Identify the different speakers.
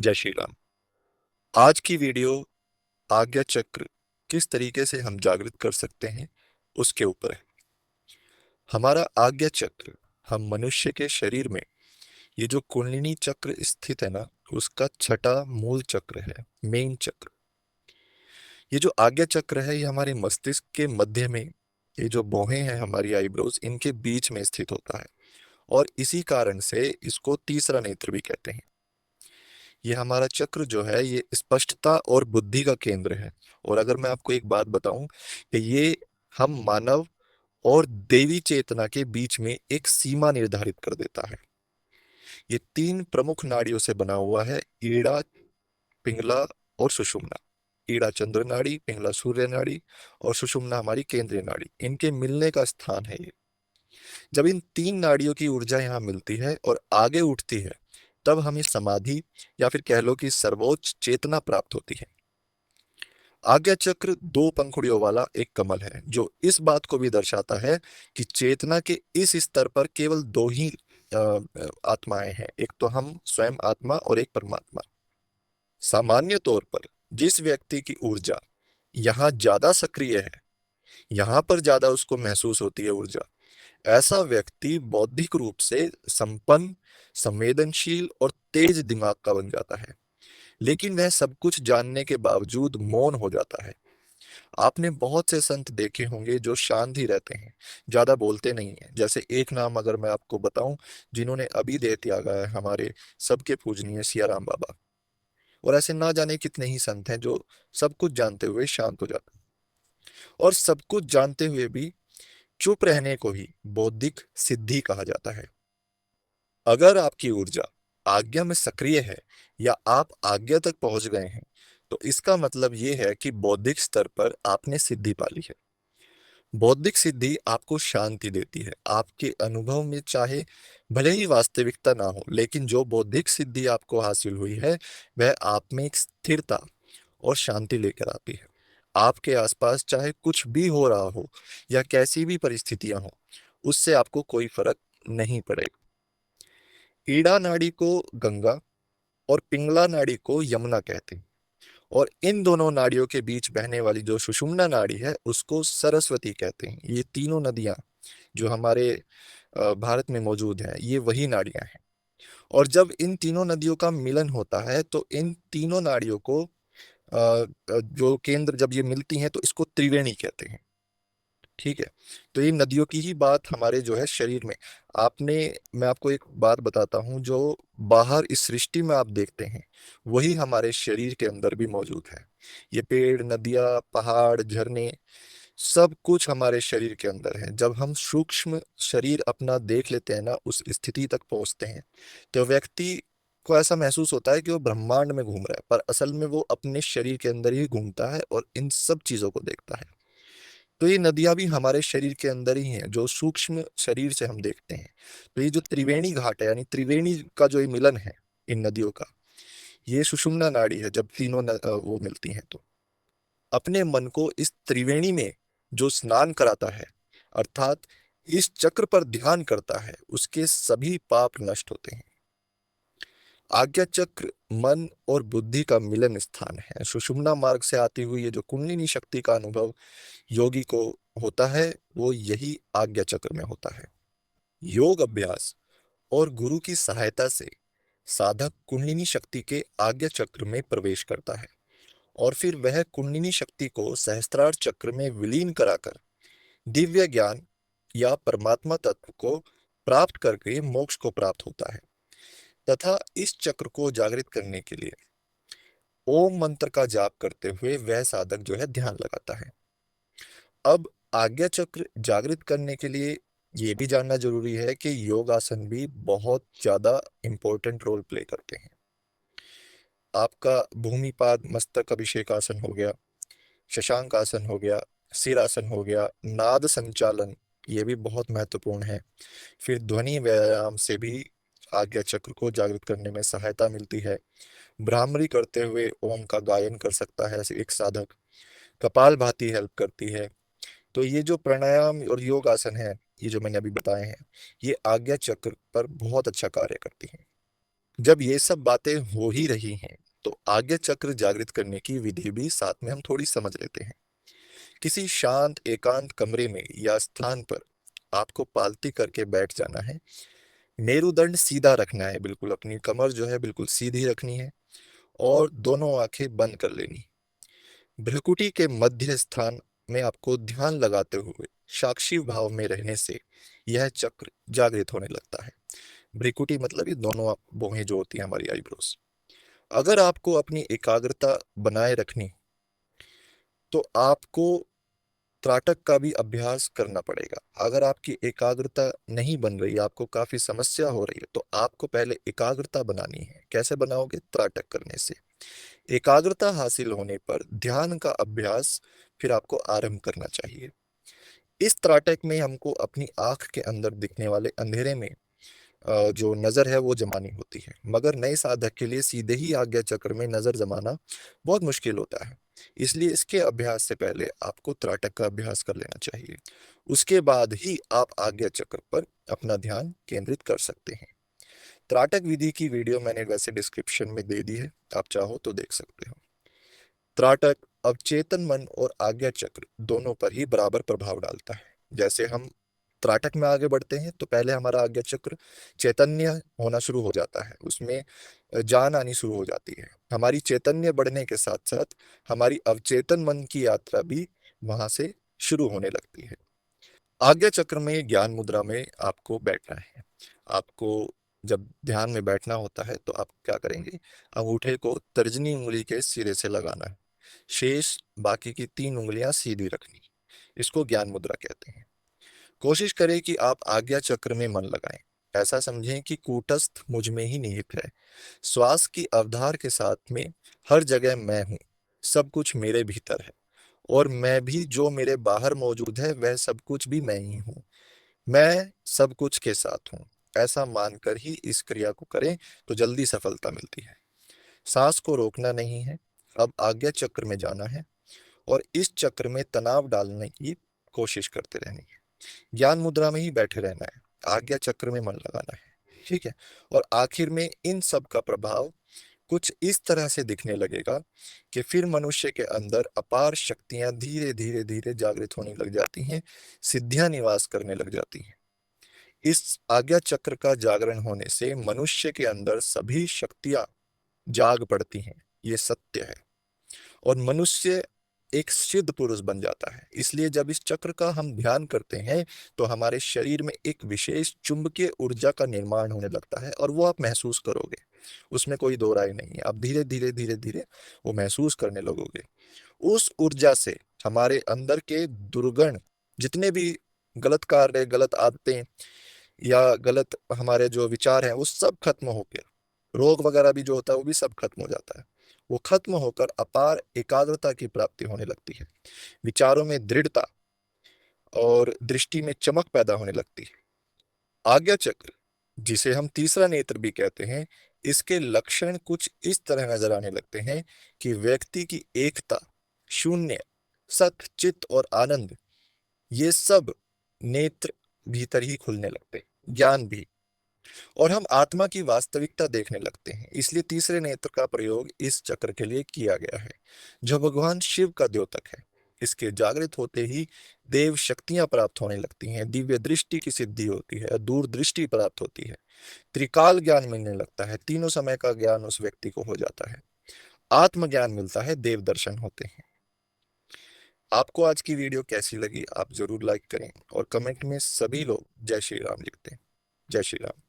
Speaker 1: जय श्री राम। आज की वीडियो आज्ञा चक्र किस तरीके से हम जागृत कर सकते हैं उसके ऊपर है। हमारा आज्ञा चक्र, हम मनुष्य के शरीर में ये जो कुंडलिनी चक्र स्थित है ना, उसका छठा मूल चक्र है, मेन चक्र। ये जो आज्ञा चक्र है ये हमारे मस्तिष्क के मध्य में, ये जो भौहें हैं हमारी आईब्रोज, इनके बीच में स्थित होता है और इसी कारण से इसको तीसरा नेत्र भी कहते हैं। ये हमारा चक्र जो है ये स्पष्टता और बुद्धि का केंद्र है। और अगर मैं आपको एक बात बताऊं कि ये हम मानव और देवी चेतना के बीच में एक सीमा निर्धारित कर देता है। ये तीन प्रमुख नाड़ियों से बना हुआ है, ईड़ा, पिंगला और सुषुम्ना। ईड़ा चंद्र नाड़ी, पिंगला सूर्य नाड़ी और सुषुम्ना हमारी केंद्रीय नाड़ी, इनके मिलने का स्थान है ये। जब इन तीन नाड़ियों की ऊर्जा यहाँ मिलती है और आगे उठती है, तब हमें समाधि या फिर कह लो कि सर्वोच्च चेतना प्राप्त होती है। आज्ञा चक्र दो पंखुड़ियों वाला एक कमल है, जो इस बात को भी दर्शाता है कि चेतना के इस स्तर पर केवल दो ही आत्माएं हैं, एक तो हम स्वयं आत्मा और एक परमात्मा। सामान्य तौर पर जिस व्यक्ति की ऊर्जा यहाँ ज्यादा सक्रिय है, यहाँ पर ज्यादा उसको महसूस होती है ऊर्जा, ऐसा व्यक्ति बौद्धिक रूप से संपन्न, संवेदनशील और तेज दिमाग का बन जाता है। लेकिन वह सब कुछ जानने के बावजूद मौन हो जाता है। आपने बहुत से संत देखे होंगे जो शांत ही रहते हैं, ज्यादा बोलते नहीं हैं। जैसे एक नाम अगर मैं आपको बताऊं, जिन्होंने अभी देह त्यागा है, हमारे सबके पूजनीय सियाराम बाबा। और ऐसे ना जाने कितने ही संत हैं जो सब कुछ जानते हुए शांत हो जाते हैं। और सब कुछ जानते हुए भी चुप रहने को ही बौद्धिक सिद्धि कहा जाता है। अगर आपकी ऊर्जा आज्ञा में सक्रिय है या आप आज्ञा तक पहुंच गए हैं, तो इसका मतलब यह है कि बौद्धिक स्तर पर आपने सिद्धि पा ली है। बौद्धिक सिद्धि आपको शांति देती है। आपके अनुभव में चाहे भले ही वास्तविकता ना हो, लेकिन जो बौद्धिक सिद्धि आपको हासिल हुई है वह आप में एक स्थिरता और शांति लेकर आती है। आपके आसपास चाहे कुछ भी हो रहा हो या कैसी भी परिस्थितियां हो, उससे आपको कोई फर्क नहीं पड़ेगा। ईड़ा नाड़ी को गंगा और पिंगला नाड़ी को यमुना कहते हैं। और इन दोनों नाड़ियों के बीच बहने वाली जो सुषुम्ना नाड़ी है उसको सरस्वती कहते हैं। ये तीनों नदियां जो हमारे भारत में मौजूद हैं, ये वही नाड़ियां हैं। और जब इन तीनों नदियों का मिलन होता है तो इन तीनों नाड़ियों को जो केंद्र जब ये मिलती हैं तो इसको त्रिवेणी कहते हैं। ठीक है। तो ये नदियों की ही बात हमारे जो है शरीर में, आपने, मैं आपको एक बात बताता हूँ, जो बाहर इस सृष्टि में आप देखते हैं वही हमारे शरीर के अंदर भी मौजूद है। ये पेड़, नदियाँ, पहाड़, झरने, सब कुछ हमारे शरीर के अंदर है। जब हम सूक्ष्म शरीर अपना देख लेते हैं ना, उस स्थिति तक पहुंचते हैं, तो व्यक्ति को ऐसा महसूस होता है कि वो ब्रह्मांड में घूम रहा है, पर असल में वो अपने शरीर के अंदर ही घूमता है और इन सब चीजों को देखता है। तो ये नदियां भी हमारे शरीर के अंदर ही हैं, जो सूक्ष्म शरीर से हम देखते हैं। तो ये जो त्रिवेणी घाट है, यानी त्रिवेणी का जो ये मिलन है इन नदियों का, ये सुषुम्ना नाड़ी है। जब तीनों वो मिलती हैं तो अपने मन को इस त्रिवेणी में जो स्नान कराता है, अर्थात इस चक्र पर ध्यान करता है, उसके सभी पाप नष्ट होते हैं। आज्ञा चक्र मन और बुद्धि का मिलन स्थान है। सुषुम्ना मार्ग से आती हुई ये जो कुंडलिनी शक्ति का अनुभव योगी को होता है, वो यही आज्ञा चक्र में होता है। योग अभ्यास और गुरु की सहायता से साधक कुंडलिनी शक्ति के आज्ञा चक्र में प्रवेश करता है और फिर वह कुंडलिनी शक्ति को सहस्त्रार चक्र में विलीन कराकर दिव्य ज्ञान या परमात्मा तत्व को प्राप्त करके मोक्ष को प्राप्त होता है। तथा इस चक्र को जागृत करने के लिए ओम मंत्र का जाप करते हुए वह साधक जो है ध्यान लगाता है। अब आज्ञा चक्र जागृत करने के लिए ये भी जानना जरूरी है कि योगासन भी बहुत ज्यादा इंपॉर्टेंट रोल प्ले करते हैं। आपका भूमिपाद मस्तक अभिषेक आसन हो गया, शशांक आसन हो गया, सिर आसन हो गया, नाद संचालन, ये भी बहुत महत्वपूर्ण है। फिर ध्वनि व्यायाम से भी आज्ञा चक्र को जागृत करने में सहायता मिलती है। भ्रामरी करते हुए ओम का गायन कर सकता है एक साधक। कपाल भाती हेल्प करती है। तो ये जो प्राणायाम और योग आसन है, ये जो मैंने अभी बताए हैं, ये आज्ञा चक्र पर बहुत अच्छा कार्य करती हैं। जब ये सब बातें हो ही रही हैं तो आज्ञा चक्र जागृत करने की विधि भी साथ में हम थोड़ी समझ लेते हैं। किसी शांत एकांत कमरे में या स्थान पर आपको पालती करके बैठ जाना है। मेरुदंड सीधा रखना है, बिल्कुल अपनी कमर जो है बिल्कुल सीधी रखनी है और दोनों आंखें बंद कर लेनी। भ्रुकुटी के मध्य स्थान में आपको ध्यान लगाते हुए साक्षी भाव में रहने से यह चक्र जागृत होने लगता है। भ्रिकुटी मतलब ये दोनों भौहें जो होती हैं हमारी आईब्रोज। अगर आपको अपनी एकाग्रता बनाए रखनी तो आपको त्राटक का भी अभ्यास करना पड़ेगा। अगर आपकी एकाग्रता नहीं बन रही, आपको काफी समस्या हो रही है, तो आपको पहले एकाग्रता बनानी है। कैसे बनाओगे? त्राटक करने से। एकाग्रता हासिल होने पर ध्यान का अभ्यास फिर आपको आरंभ करना चाहिए। इस त्राटक में हमको अपनी आंख के अंदर दिखने वाले अंधेरे में जो नजर है वो जमानी होती है, मगर नए साधक के लिए सीधे ही आज्ञा चक्र में नजर जमाना बहुत मुश्किल होता है। इसलिए इसके अभ्यास से पहले आपको त्राटक का अभ्यास कर लेना चाहिए। उसके बाद ही आप आज्ञा चक्र पर अपना ध्यान केंद्रित कर सकते हैं। त्राटक विधि की वीडियो मैंने वैसे डिस्क्रिप्शन में दे दी है, आप चाहो तो देख सकते हो। त्राटक अवचेतन मन और आज्ञा चक्र दोनों पर ही बराबर प्रभाव डालता है। जैसे हम त्राटक में आगे बढ़ते हैं तो पहले हमारा आज्ञा चक्र चैतन्य होना शुरू हो जाता है, उसमें जान आनी शुरू हो जाती है। हमारी चैतन्य बढ़ने के साथ साथ हमारी अवचेतन मन की यात्रा भी वहां से शुरू होने लगती है। आज्ञा चक्र में ज्ञान मुद्रा में आपको बैठना है। आपको जब ध्यान में बैठना होता है तो आप क्या करेंगे? अंगूठे को तर्जनी उंगली के सिरे से लगाना है, शेष बाकी की 3 उंगलियां सीधी रखनी। इसको ज्ञान मुद्रा कहते हैं। कोशिश करें कि आप आज्ञा चक्र में मन लगाएं। ऐसा समझें कि कूटस्थ मुझ में ही निहित है। श्वास की अवधार के साथ में हर जगह मैं हूं, सब कुछ मेरे भीतर है और मैं भी जो मेरे बाहर मौजूद है वह सब कुछ भी मैं ही हूँ। मैं सब कुछ के साथ हूँ। ऐसा मानकर ही इस क्रिया को करें तो जल्दी सफलता मिलती है। सांस को रोकना नहीं है, अब आज्ञा चक्र में जाना है और इस चक्र में तनाव डालने की कोशिश करते रहनी है। ज्ञान मुद्रा में ही बैठे रहना है, आज्ञा चक्र में मन लगाना है। ठीक है। और आखिर में इन सब का प्रभाव कुछ इस तरह से दिखने लगेगा कि फिर मनुष्य के अंदर अपार शक्तियां धीरे धीरे धीरे जागृत होने लग जाती हैं, सिद्धियां निवास करने लग जाती हैं। इस आज्ञा चक्र का जागरण होने से मनुष्य के अंदर सभी शक्तियां जाग पड़ती हैं, ये सत्य है। और मनुष्य एक सिद्ध पुरुष बन जाता है। इसलिए जब इस चक्र का हम ध्यान करते हैं तो हमारे शरीर में एक विशेष चुंबकीय ऊर्जा का निर्माण होने लगता है और वो आप महसूस करोगे। उसमें कोई दो राय नहीं है, आप धीरे धीरे धीरे धीरे वो महसूस करने लगोगे। उस ऊर्जा से हमारे अंदर के दुर्गुण, जितने भी गलत कार्य, गलत आदतें या गलत हमारे जो विचार हैं वो सब खत्म हो गया। रोग वगैरह भी जो होता है वो भी सब खत्म हो जाता है। वो खत्म होकर अपार एकाग्रता की प्राप्ति होने लगती है। विचारों में दृढ़ता और दृष्टि में चमक पैदा होने लगती है। आज्ञा चक्र, जिसे हम तीसरा नेत्र भी कहते हैं, इसके लक्षण कुछ इस तरह नजर आने लगते हैं कि व्यक्ति की एकता, शून्य, सत, चित्त और आनंद, ये सब नेत्र भीतर ही खुलने लगते हैं। ज्ञान भी। और हम आत्मा की वास्तविकता देखने लगते हैं। इसलिए तीसरे नेत्र का प्रयोग इस चक्र के लिए किया गया है, जो भगवान शिव का द्योतक है। इसके जागृत होते ही देव शक्तियां प्राप्त होने लगती हैं, दिव्य दृष्टि की सिद्धि होती है, दूरदृष्टि प्राप्त होती है, त्रिकाल ज्ञान मिलने लगता है, तीनों समय का ज्ञान उस व्यक्ति को हो जाता है, आत्मज्ञान मिलता है, देव दर्शन होते हैं। आपको आज की वीडियो कैसी लगी आप जरूर लाइक करें और कमेंट में सभी लोग जय श्री राम लिखते हैं। जय श्री राम।